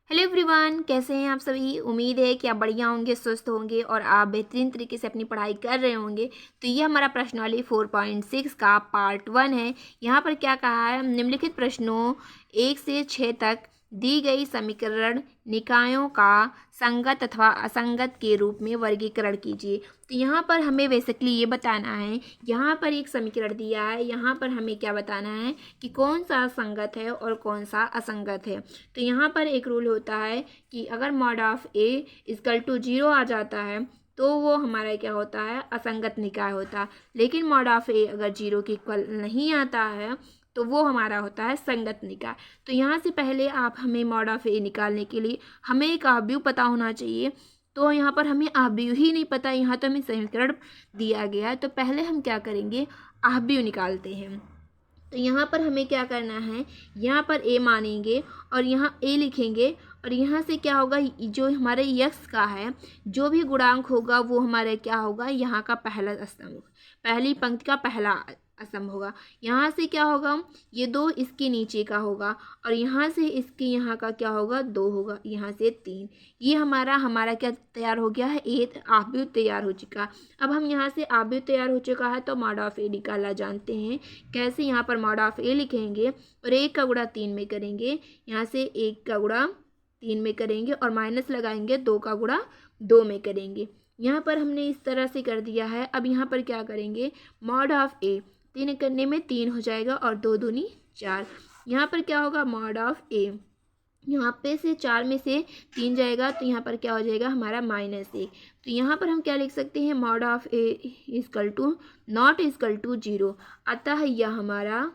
Hello everyone, कैसे हैं आप सभी। उम्मीद है कि आप बढ़िया होंगे, स्वस्थ होंगे और आप बेहतरीन तरीके से अपनी पढ़ाई कर रहे होंगे। तो ये हमारा प्रश्नावली 4.6 का पार्ट 1 है। यहाँ पर क्या कहा है, निम्नलिखित प्रश्नों 1 से 6 तक दी गई समीकरण निकायों का संगत अथवा असंगत के रूप में वर्गीकरण कीजिए। तो यहाँ पर हमें बेसिकली ये बताना है, यहाँ पर एक समीकरण दिया है, यहाँ पर हमें क्या बताना है कि कौन सा संगत है और कौन सा असंगत है। तो यहाँ पर एक रूल होता है कि अगर mod of A equal to 0 आ जाता है तो वो हमारा क्या होता है, असंगत निकाय होता है। लेकिन मॉड ऑफ ए अगर 0 के इक्वल नहीं आता है तो वो हमारा होता है संगत निकाय। तो यहाँ से पहले आप हमें मॉड ऑफ ए निकालने के लिए हमें एक आव्यूह पता होना चाहिए। तो यहाँ पर हमें आव्यूह ही नहीं पता, यहाँ तो हमें समीकरण दिया गया है। तो पहले हम क्या करेंगे, आव्यूह निकालते हैं। तो यहाँ पर हमें क्या करना है, यहाँ पर ए मानेंगे और यहाँ ए लिखेंगे और यहाँ से क्या होगा, जो हमारे यक्स का है जो भी गुणांक होगा वो हमारे क्या होगा, यहाँ का पहला स्तंभ, पहली पंक्ति का पहला स्तंभ होगा। यहाँ से क्या होगा, ये 2 इसके नीचे का होगा और यहाँ से इसके यहाँ का क्या होगा, 2 होगा, यहाँ से 3। ये हमारा क्या तैयार हो गया है, एक आव्यूह तैयार हो चुका। अब हम यहाँ से आव्यूह तैयार हो चुका है तो मॉड ऑफ ए निकालना जानते हैं कैसे। यहाँ पर मॉड ऑफ ए लिखेंगे और 1 का गुणा 3 में करेंगे, यहाँ से 1 का गुणा 3 में करेंगे और माइनस लगाएंगे, 2 का गुणा 2 में करेंगे। यहाँ पर हमने इस तरह से कर दिया है। अब यहाँ पर क्या करेंगे, मॉड ऑफ ए 3 करने में 3 हो जाएगा और 2 दूनी 4। यहाँ पर क्या होगा, मॉड ऑफ ए, यहाँ पे से 4 में से 3 जाएगा तो यहाँ पर क्या हो जाएगा हमारा -1। तो यहाँ पर हम क्या लिख सकते हैं, mod of A equal to not equal to 0। अतः यह हमारा,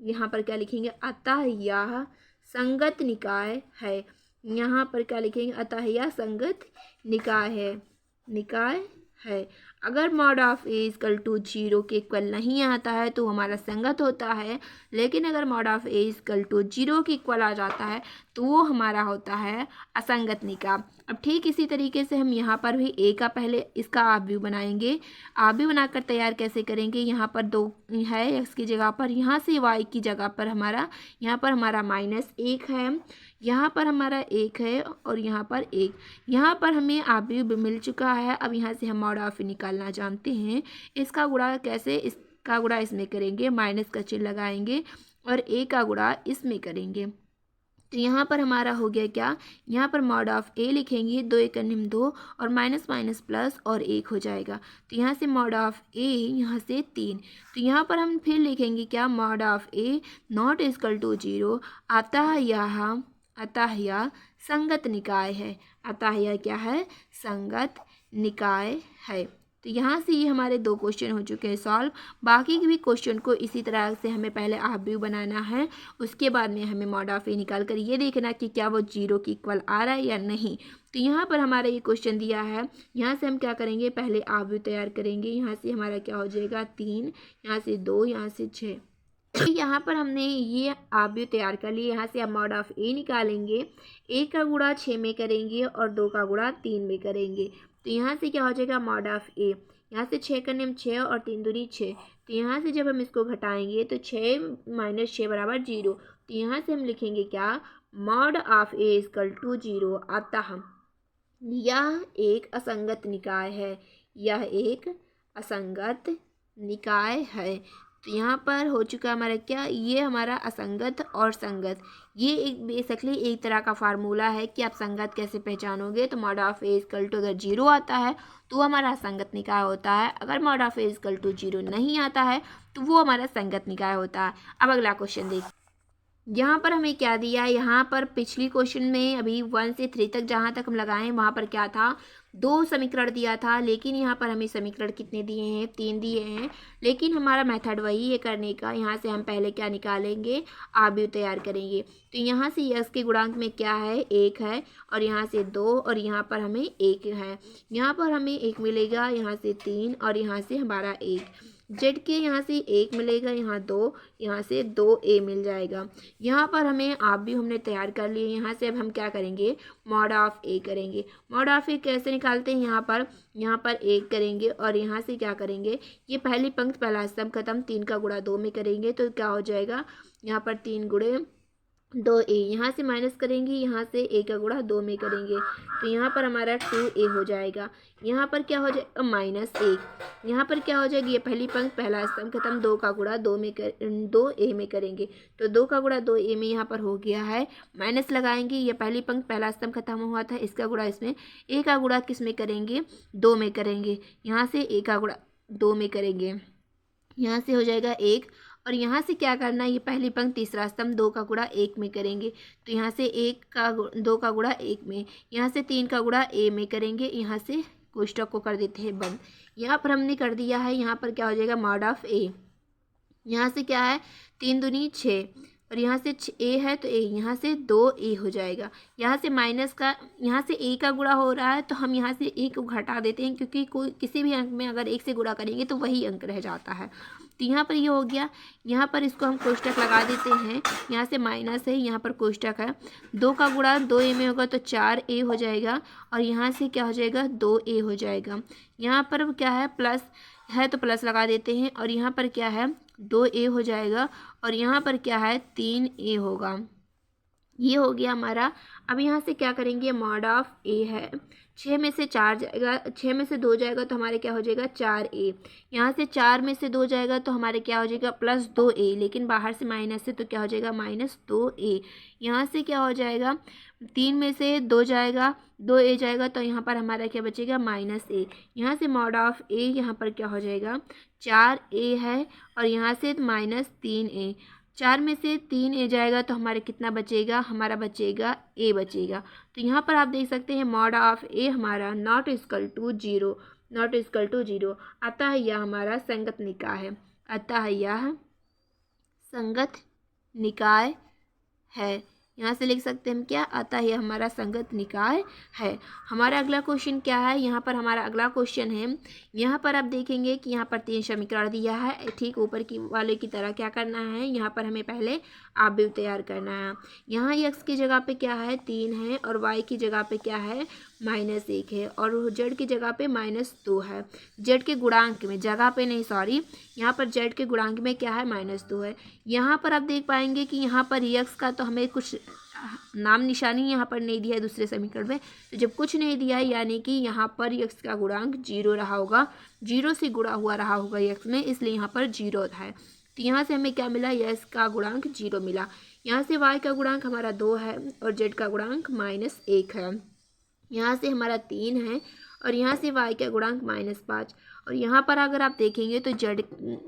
यहाँ पर क्या लिखेंगे, अतः यह संगत निकाय है। यहाँ पर क्या लिखेंगे, अतः यह संगत निकाय है। अगर mod of A equal to 0 के इक्वल नहीं आता है तो हमारा संगत होता है। लेकिन अगर mod of A equal to 0 के इक्वल आ जाता है तो वो हमारा होता है असंगत निकाय। अब ठीक इसी तरीके से हम यहाँ पर भी ए का पहले इसका आव्यूह बनाएंगे। आव्यूह बनाकर तैयार कैसे करेंगे, यहाँ पर 2 है एक्स की जगह पर, यहाँ से वाई की जगह पर हमारा, यहाँ पर हमारा -1 है, यहाँ पर हमारा 1 है और यहाँ पर 1। यहाँ पर हमें आव्यूह मिल चुका है। अब यहाँ से हम मॉड ऑफ ए निकालना जानते हैं। इसका गुणा कैसे, इसका गुणा इसमें करेंगे, माइनस का चिन्ह लगाएंगे और ए का गुणा इसमें करेंगे। तो यहाँ पर हमारा हो गया क्या, यहाँ पर मॉड ऑफ ए लिखेंगे, 2 एक 2 और माइनस माइनस प्लस और 1 हो जाएगा। तो यहाँ से मॉड ऑफ ए, यहाँ से 3। तो यहाँ पर हम फिर लिखेंगे क्या, mod of A not equal to 0। अतः यह संगत निकाय है। अतः यह क्या है, संगत निकाय है। तो यहाँ से ये हमारे 2 क्वेश्चन हो चुके हैं सॉल्व। बाकी के भी क्वेश्चन को इसी तरह से हमें पहले आव्यूह बनाना है, उसके बाद में हमें मॉड ऑफ ए निकाल कर ये देखना कि क्या वो 0 के इक्वल आ रहा है या नहीं। तो यहाँ पर हमारा ये क्वेश्चन दिया है, यहाँ से हम क्या करेंगे, पहले आव्यूह तैयार करेंगे। यहाँ से हमारा क्या हो जाएगा, 3, यहाँ से 2, यहाँ से 6। यहाँ पर हमने ये आव्यूह तैयार कर लिए। यहाँ से हम मॉड ऑफ ए निकालेंगे, 1 का गुणा 6 में करेंगे और 2 का गुणा 3 में करेंगे। तो यहाँ से क्या हो जाएगा, मॉड ऑफ ए, यहाँ से 6 करने में 6 और 3 दूनी 6। तो यहाँ से जब हम इसको घटाएंगे तो 6 - 6 बराबर 0। तो यहाँ से हम लिखेंगे क्या, mod of A equal to 0। अतः यह एक असंगत निकाय है, यह एक असंगत निकाय है। तो यहाँ पर हो चुका हमारा क्या, ये हमारा असंगत और संगत, ये एक बेसिकली एक तरह का फार्मूला है कि आप संगत कैसे पहचानोगे। तो mod of A equal to अगर 0 आता है तो हमारा असंगत निकाय होता है। अगर mod of A equal to 0 नहीं आता है तो वो हमारा संगत निकाय होता है। अब अगला क्वेश्चन देख, यहाँ पर हमें क्या दिया है, यहाँ पर पिछली क्वेश्चन में अभी 1 से 3 तक जहाँ तक हम लगाएं वहाँ पर क्या था, 2 समीकरण दिया था। लेकिन यहाँ पर हमें समीकरण कितने दिए हैं, 3 दिए हैं। लेकिन हमारा मेथड वही है करने का। यहाँ से हम पहले क्या निकालेंगे, आव्यूह तैयार करेंगे। तो यहाँ से यस के गुणांक में क्या है, 1 है और यहाँ से 2 और यहाँ पर हमें 1 है। यहाँ पर हमें 1 मिलेगा, यहाँ से 3 और यहाँ से हमारा 1। जेड के यहाँ से 1 मिलेगा, यहाँ 2, यहाँ से 2 ए मिल जाएगा। यहाँ पर हमें आव्यूह हमने तैयार कर लिए। यहाँ से अब हम क्या करेंगे, मॉड ऑफ ए करेंगे। मॉड ऑफ ए कैसे निकालते हैं, यहाँ पर 1 करेंगे और यहाँ से क्या करेंगे, ये पहली पंक्ति पहला स्तंभ खत्म, 3 का गुणा 2 में करेंगे तो क्या हो जाएगा, यहाँ पर 3 गुणे 2a, यहाँ से माइनस करेंगे, यहाँ से a का गुणा 2 में करेंगे तो यहाँ पर हमारा 2a हो जाएगा। यहाँ पर क्या हो जाएगा -1, यहाँ पर क्या हो जाएगी, ये पहली पंक्ति पहला स्तंभ खत्म, 2 का गुणा 2a में करेंगे तो 2 का गुणा 2a में यहाँ पर हो गया है, माइनस लगाएंगे, ये पहली पंक्ति पहला स्तंभ खत्म हुआ था, इसका गुणा इसमें, a का गुणा किस में करेंगे 2 में करेंगे, यहाँ से a का गुणा 2 में करेंगे, यहाँ से हो जाएगा 1 और यहाँ से क्या करना है, ये पहली पंक्ति तीसरा स्तंभ 2 का गुणा 1 में करेंगे तो यहाँ से 2 का गुणा 1 में, यहाँ से 3 का गुणा a में करेंगे, यहाँ से कोष्टक को कर देते हैं बंद। यहाँ पर हमने कर दिया है, यहाँ पर क्या हो जाएगा मॉड ऑफ a, यहाँ से क्या है 3 दूनी 6 और यहाँ से a है तो a, यहाँ से 2a हो जाएगा। यहाँ से माइनस का, यहाँ से a का गुणा हो रहा है तो हम यहाँ से a को घटा देते हैं क्योंकि कोई किसी भी अंक में अगर 1 से गुणा करेंगे तो वही अंक रह जाता है। तो यहाँ पर ये हो गया, यहाँ पर इसको हम कोष्टक लगा देते हैं, यहाँ से माइनस है, यहाँ पर कोष्टक है, 2 का गुणा 2a में होगा तो 4a हो जाएगा और यहाँ से क्या हो जाएगा 2a हो जाएगा। यहाँ पर क्या है प्लस है तो प्लस लगा देते हैं और यहाँ पर क्या है 2a हो जाएगा और यहाँ पर क्या है 3a होगा। ये हो गया हमारा। अब यहाँ से क्या करेंगे, मॉड ऑफ a है, 6 में से 4 जाएगा, 6 में से 2 जाएगा तो हमारे क्या हो जाएगा 4a, यहाँ से 4 में से 2 जाएगा तो हमारे क्या हो जाएगा +2a, लेकिन बाहर से माइनस है तो क्या हो जाएगा -2a, यहाँ से क्या हो जाएगा 3 में से 2 जाएगा, 2a जाएगा तो यहाँ पर हमारा क्या बचेगा -a, यहाँ से मॉड ऑफ a यहाँ पर क्या हो जाएगा 4a है और यहाँ से -3a, 4 में से 3a जाएगा तो हमारे कितना बचेगा, हमारा बचेगा a बचेगा। तो यहाँ पर आप देख सकते हैं मॉड ऑफ a हमारा not equal to 0, not equal to 0, अतः यह हमारा संगत निकाय है, अतः यह संगत निकाय है। यहाँ से लिख सकते हैं हम क्या, अतः यह हमारा संगत निकाय है। हमारा अगला क्वेश्चन क्या है, यहाँ पर हमारा अगला क्वेश्चन है, यहाँ पर आप देखेंगे कि यहाँ पर 3 समीकरण दिया है, ठीक ऊपर की वाले की तरह क्या करना है, यहाँ पर हमें पहले आव्यूह तैयार करना है। यहाँ x की जगह पे क्या है 3 है और y की जगह पे क्या है -1 है और z की जगह पे -2 है, z के गुणांक में, जगह पे नहीं सॉरी, यहाँ पर z के गुणांक में क्या है -2 है। यहाँ पर आप देख पाएंगे कि यहाँ पर x का तो हमें कुछ नाम निशानी यहाँ पर नहीं दिया है दूसरे समीकरण में, तो जब कुछ नहीं दिया है यानी कि यहाँ पर x का गुणांक 0 रहा होगा, 0 से गुणा हुआ रहा होगा x में, इसलिए यहाँ पर 0 है। तो यहाँ से हमें क्या मिला, x का गुणांक 0 मिला। यहाँ से y का गुणांक हमारा 2 है और z का गुणांक -1 है। यहाँ से हमारा 3 है और यहाँ से y का गुणांक -5 और यहाँ पर अगर आप देखेंगे तो z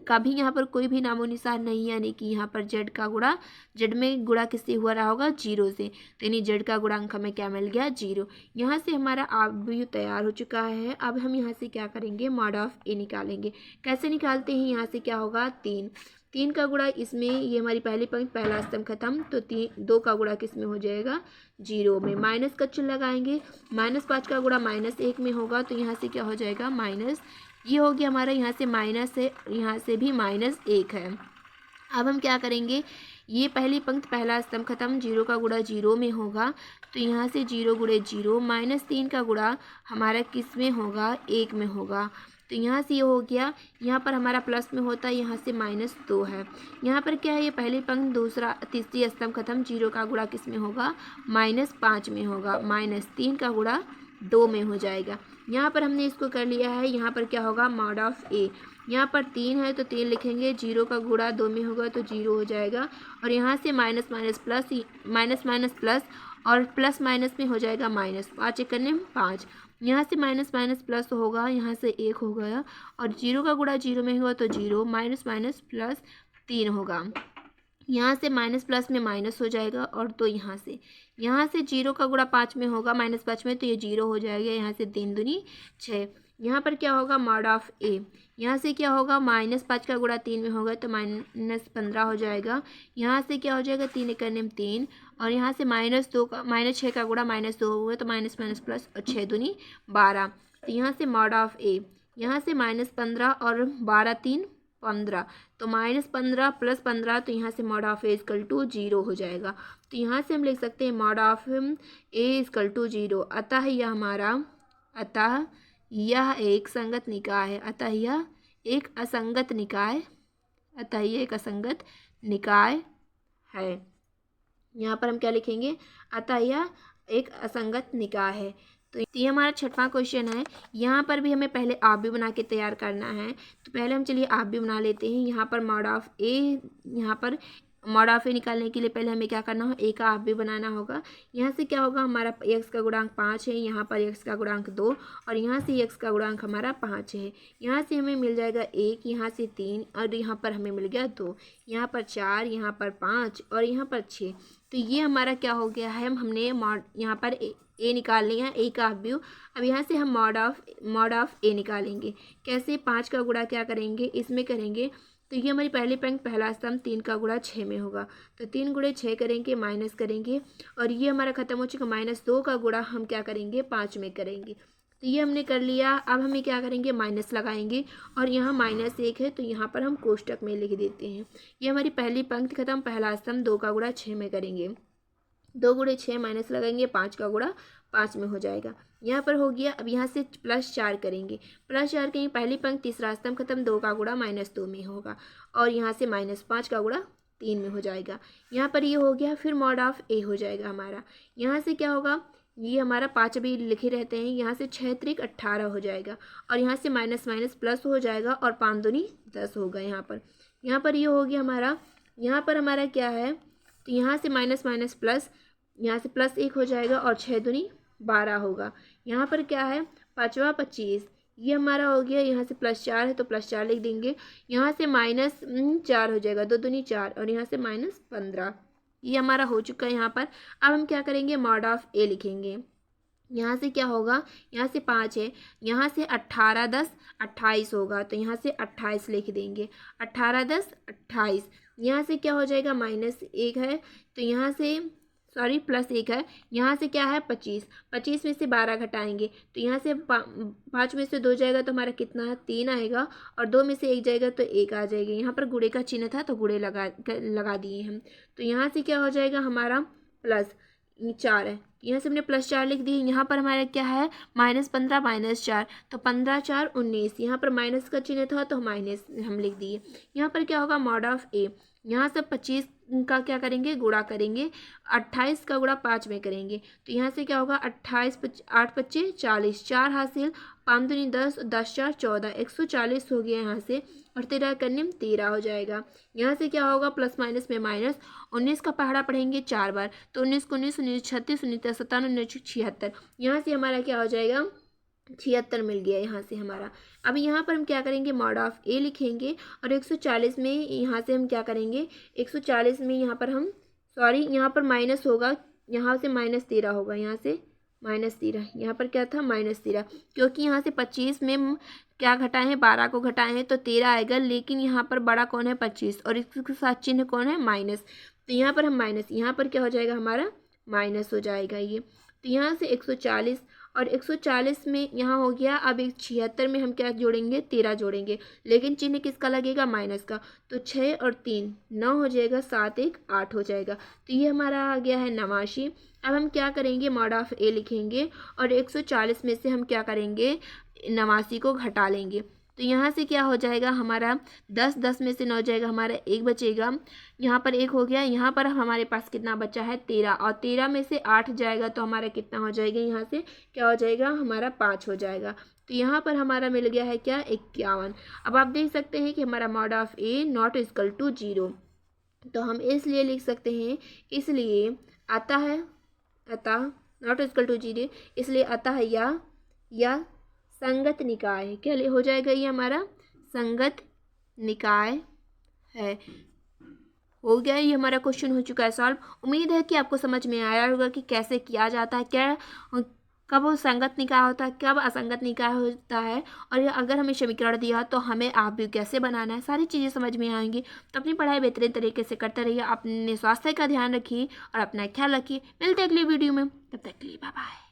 का भी यहाँ पर कोई भी नामो निशान नहीं है, यानी कि यहाँ पर z का गुणा, z में गुणा किससे हुआ रहा होगा 0 से, तो यानी z का गुणांक हमें क्या मिल गया 0। यहाँ से हमारा आव्यूह तैयार हो चुका है। अब हम यहाँ से क्या करेंगे, मॉड ऑफ a निकालेंगे। कैसे निकालते हैं, यहाँ से क्या होगा 3 का गुणा इसमें, ये हमारी पहली पंक्ति पहला स्तंभ खत्म तो 2 का गुणा किस में हो जाएगा 0 में, माइनस का चिन्ह लगाएंगे, -5 का गुणा -1 में होगा तो यहाँ से क्या हो जाएगा माइनस, ये हो गया हमारा, यहाँ से माइनस है, यहाँ से भी -1 है। अब हम क्या करेंगे, ये पहली पंक्ति पहला स्तंभ खत्म, 0 का गुणा 0 में होगा तो यहाँ से 0 गुणे 0, -3 का गुणा हमारा किस में होगा 1 में होगा तो यहाँ से ये हो गया, यहाँ पर हमारा प्लस में होता है, यहाँ से -2 है। यहाँ पर क्या है, ये पहली पंक्ति तीसरी स्तंभ खत्म, 0 का गुणा किस में होगा -5 में होगा, -3 का गुणा 2 में हो जाएगा। यहाँ पर हमने इसको कर लिया है। यहाँ पर क्या होगा, मॉड ऑफ a, यहाँ पर 3 है तो 3 लिखेंगे, 0 का गुणा 2 में होगा तो 0 हो जाएगा और यहाँ से माइनस माइनस प्लस और प्लस माइनस में हो जाएगा -5 एक करने 5, यहाँ से माइनस माइनस प्लस होगा, यहाँ से 1 हो गया और 0 का गुणा 0 में होगा तो 0, माइनस माइनस प्लस 3 होगा, यहाँ से माइनस प्लस में माइनस हो जाएगा और तो यहाँ से 0 का गुणा 5 में होगा -5 में तो ये 0 हो जाएगा, यहाँ से 3 दूनी 6। यहाँ पर क्या होगा, मॉड ऑफ a, यहाँ से क्या होगा -5 का गुणा 3 में होगा तो -15 हो जाएगा, यहाँ से क्या हो जाएगा 3 एक करने में 3 और यहाँ से -6 का गुणा -2 होगा तो माइनस माइनस प्लस और 6 दूनी 12, तो यहाँ से मॉड ऑफ a, यहाँ से -15 और 12 3 15 तो -15 प्लस 15 तो यहाँ से mod of a equal to 0 हो जाएगा। तो यहाँ से हम लिख सकते हैं mod of a equal to 0, अतः यह एक संगत निकाय है, अतः यह एक असंगत निकाय है। यहाँ पर हम क्या लिखेंगे, अतः यह एक असंगत निकाय है। तो ये हमारा छठवां क्वेश्चन है। यहाँ पर भी हमें पहले आप भी बना के तैयार करना है। तो पहले हम चलिए आप भी बना लेते हैं। यहाँ पर मॉड ऑफ ए, यहाँ पर मॉड ऑफ ए निकालने के लिए पहले हमें क्या करना होगा, ए का आप भी बनाना होगा। यहाँ से क्या होगा, हमारा x का गुणांक 5 है, यहाँ पर x का गुणांक 2 और यहाँ से x का गुणांक हमारा 5 है। यहाँ से हमें मिल जाएगा 1, यहाँ से 3 और यहाँ पर हमें मिल गया 2, यहाँ पर 4, यहाँ पर 5 और यहाँ पर 6। तो ये हमारा क्या हो गया है, हमने मॉड यहाँ पर ए निकाल लिया, ए का व्यू। अब यहाँ से हम मॉड ऑफ ए निकालेंगे। कैसे, 5 का गुणा क्या करेंगे, इसमें करेंगे। तो ये हमारी पहली पंक्ति पहला स्तंभ 3 का गुणा 6 में होगा। तो 3 गुणे 6 करेंगे, माइनस करेंगे और ये हमारा खत्म हो चुका। -2 का गुणा हम क्या करेंगे, 5 में करेंगे। तो ये हमने कर लिया। अब हमें क्या करेंगे, माइनस लगाएंगे और यहाँ -1 है तो यहाँ पर हम कोष्टक में लिख देते हैं। ये हमारी पहली पंक्ति खत्म, पहला स्तंभ 2 का गुणा 6 में करेंगे। 2 गुणे 6 माइनस लगाएंगे, 5 का गुणा 5 में हो जाएगा। यहाँ पर हो गया। अब यहाँ से +4 करेंगे, +4 करेंगे, पहली पंक्ति तीसरा स्तंभ खत्म, 2 का गुणा -2 में होगा और यहाँ से -5 का गुणा 3 में हो जाएगा। यहाँ पर ये हो गया। फिर मॉड ऑफ ए हो जाएगा हमारा। यहाँ से क्या होगा, ये हमारा 5 अभी लिखे रहते हैं। यहाँ से 6 त्रिक 18 हो जाएगा और यहाँ से माइनस माइनस प्लस हो जाएगा और 5 दूनी 10 होगा। यहाँ पर ये हो गया हमारा। यहाँ पर हमारा क्या है, तो यहाँ से माइनस माइनस प्लस, यहाँ से +1 हो जाएगा और 6 दूनी 12 होगा। यहाँ पर क्या है, 5वां 25, ये हमारा हो गया। यहाँ से +4 है तो +4 लिख देंगे। यहाँ से -4 हो जाएगा, 2 दूनी 4 और यहाँ से -15। ये हमारा हो चुका है यहाँ पर। अब हम क्या करेंगे, मॉड ऑफ ए लिखेंगे। यहाँ से क्या होगा, यहाँ से 5 है, यहाँ से 18 10 28 होगा तो यहाँ से 28 लिख देंगे। 18 10 28। यहाँ से क्या हो जाएगा, -1 है तो यहाँ से +1 है, यहाँ से क्या है 25, 25 में से 12 घटाएंगे तो यहाँ से 5 में से 2 जाएगा तो हमारा कितना है, 3 आएगा और 2 में से 1 जाएगा तो 1 आ जाएगा। यहाँ पर गुणे का चिन्ह था तो गुणे लगा दिए हम। तो यहाँ से क्या हो जाएगा हमारा, +4 है, यहाँ से हमने +4 लिख दिए। यहाँ पर हमारा क्या है, -15 -4 तो 15 4 19। यहाँ पर माइनस का चिन्ह था तो माइनस हम लिख दिए। यहाँ पर क्या होगा, मॉड ऑफ ए। यहाँ से 25 का क्या करेंगे, गुणा करेंगे, 28 का गुणा 5 में करेंगे तो यहाँ से क्या होगा, 28 8 25 40, 4 हासिल, 5 दूनी 10, 10 4 14, 140 हो गया यहाँ से और 13 कन्यम 13 हो जाएगा। यहाँ से क्या होगा, प्लस माइनस में माइनस, 19 का पहाड़ा पढ़ेंगे 4 बार तो 19 को 19 19 36 19 57 19 76। यहाँ से हमारा क्या हो जाएगा, 76 मिल गया यहाँ से हमारा। अब यहाँ पर हम क्या करेंगे, मॉड ऑफ ए लिखेंगे और 140 में यहाँ से हम क्या करेंगे, 140 में यहाँ पर हम यहाँ पर माइनस होगा, यहाँ से -13 होगा, यहाँ से -13, यहाँ पर क्या था -13 क्योंकि यहाँ से 25 में क्या घटाए हैं, 12 को घटाए हैं तो 13 आएगा। लेकिन यहाँ पर बड़ा कौन है, 25 और इसके साथ चिन्ह कौन है, माइनस। तो यहाँ पर हम माइनस, यहाँ पर क्या हो जाएगा हमारा, माइनस हो जाएगा ये। तो यहाँ से 140 और 140 में यहाँ हो गया। अब 76 में हम क्या जोड़ेंगे, 13 जोड़ेंगे लेकिन चिन्ह किसका लगेगा, माइनस का। तो 6 और 3 9 हो जाएगा, 7 1 8 हो जाएगा। तो ये हमारा आ गया है 89। अब हम क्या करेंगे, मॉड ऑफ ए लिखेंगे और 140 में से हम क्या करेंगे, 89 को घटा लेंगे। तो यहाँ से क्या हो जाएगा हमारा, 10 10 में से 9 जाएगा, हमारा 1 बचेगा। यहाँ पर 1 हो गया। यहाँ पर हमारे पास कितना बचा है, 13 और 13 में से 8 जाएगा तो हमारा कितना हो जाएगा, यहाँ से क्या हो जाएगा हमारा 5 हो जाएगा। तो यहाँ पर हमारा मिल गया है क्या, 51। अब आप देख सकते हैं कि हमारा mod of A not equal to 0। तो हम इसलिए लिख सकते हैं, इसलिए अतः नॉट इक्वल टू 0, इसलिए अतः या संगत निकाय है। क्या हो जाएगा, ये हमारा संगत निकाय है। हो गया, ये हमारा क्वेश्चन हो चुका है सॉल्व। उम्मीद है कि आपको समझ में आया होगा कि कैसे किया जाता है, क्या कब वो संगत निकाय होता है, कब असंगत निकाय होता है, और अगर हमें समीकरण दिया तो हमें आप भी कैसे बनाना है, सारी चीज़ें समझ में आएंगी। तो अपनी पढ़ाई बेहतरीन तरीके से करते रहिए, अपने स्वास्थ्य का ध्यान रखिए और अपना ख्याल रखिए। मिलते हैं अगली वीडियो में, तब तक के लिए बाय बाय।